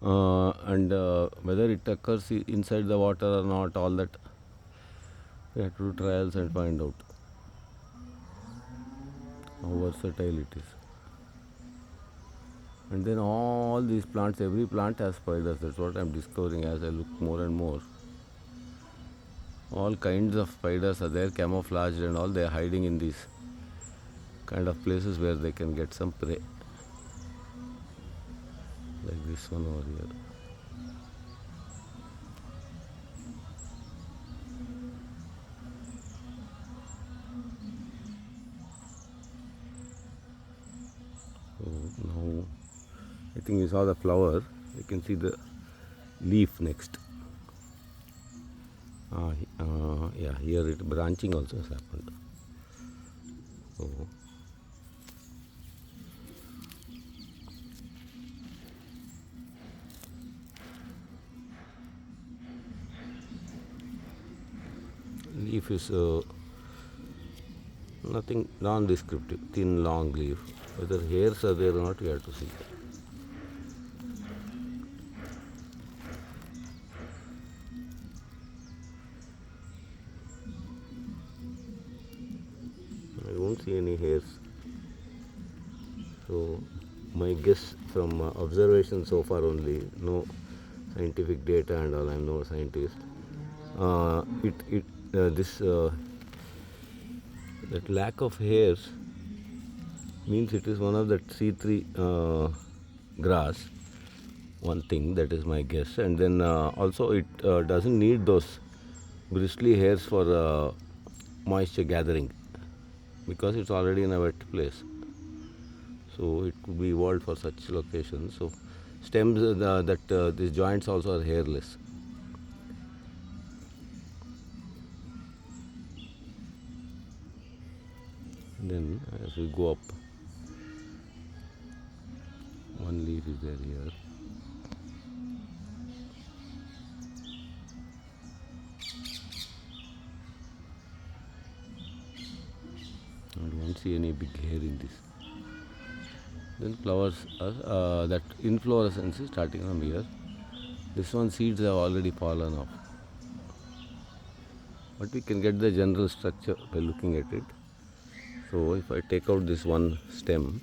and whether it occurs inside the water or not, all that we have to do trials and find out how versatile it is. And then all these plants, every plant has spiders. That's what I'm discovering as I look more and more. All kinds of spiders are there, camouflaged and all. They are hiding in these kind of places where they can get some prey, like this one over here. So now I think we saw the flower. You can see the leaf next. Yeah, here it branching also has happened. So leaf is nothing non-descriptive, thin long leaf. Whether hairs are there or not, we have to see. I don't see any hairs. So my guess from observation so far only, no scientific data and all. I'm no scientist. That lack of hairs means it is one of that C3 grass. One thing, that is my guess. And then also it doesn't need those bristly hairs for moisture gathering, because it's already in a wet place. So it could be evolved for such locations. So stems these joints also are hairless. Then as we go up, one leaf is there here. I don't see any big hair in this. Then flowers are, that inflorescence is starting from here. This one seeds have already fallen off, but we can get the general structure by looking at it. So if I take out this one stem,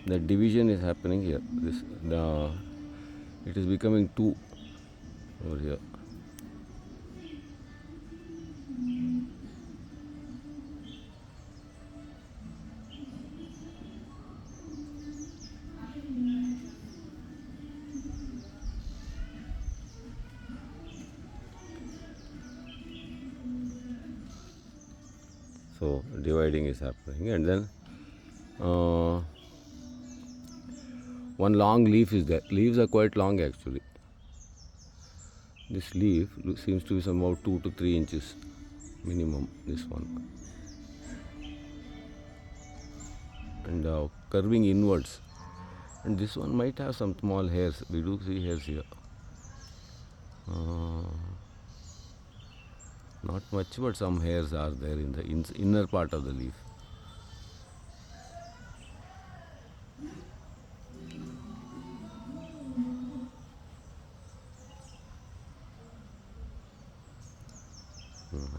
the division is happening here. It is becoming two over here. So dividing is happening, and then one long leaf is there. Leaves are quite long actually. This leaf seems to be somehow 2 to 3 inches minimum, this one, and curving inwards. And this one might have some small hairs. We do see hairs here. Not much, but some hairs are there in the inner part of the leaf.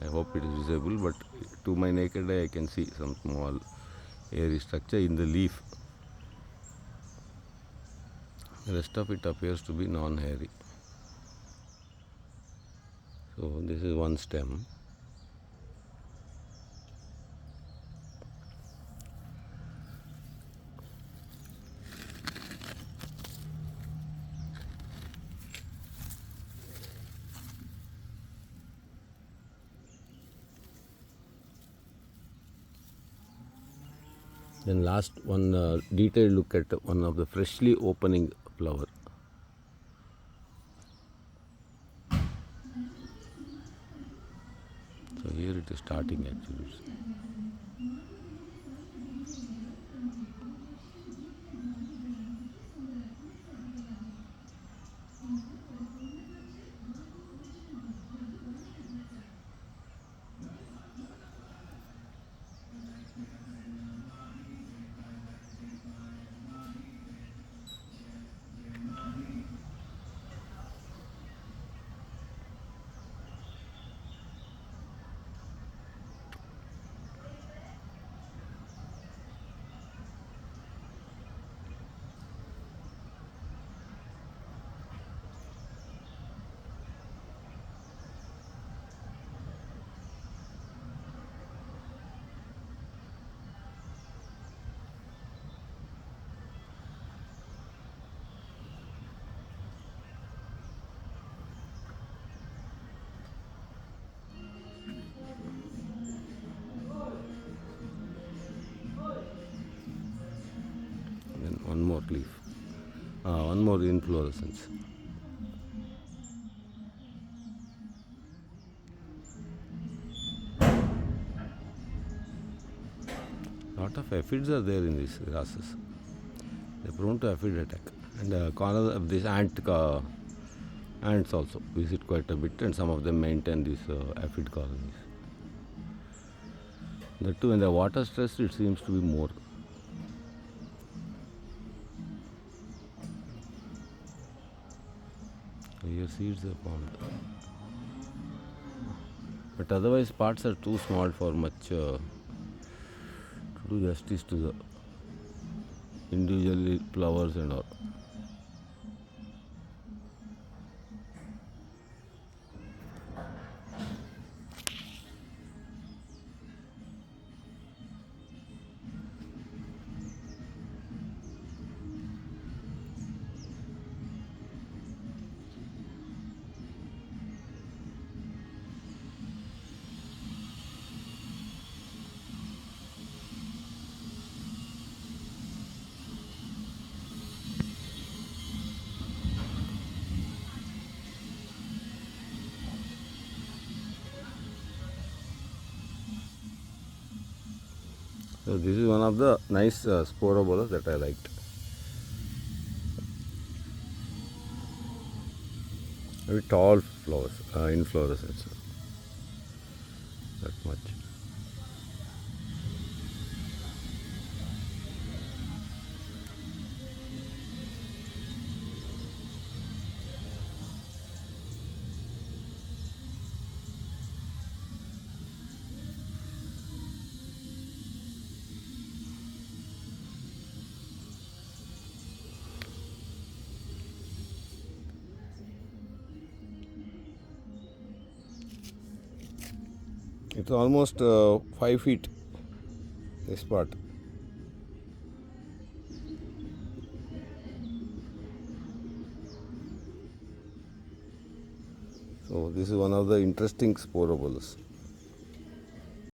I hope it is visible, but to my naked eye I can see some small hairy structure in the leaf. The rest of it appears to be non-hairy. So this is one stem. Then last one detailed look at one of the freshly opening flower. So here it is starting actually. one more inflorescence. Lot of aphids are there in these grasses. They're prone to aphid attack. And these ants also visit quite a bit, and some of them maintain these aphid colonies. That too, when the water stress, it seems to be more. Here seeds are found. But otherwise, parts are too small for much to do justice to the individual flowers and all. So this is one of the nice Sporobolous that I liked. Very tall flowers, inflorescence. That much. It's almost 5 feet, this part. So this is one of the interesting Sporobolous.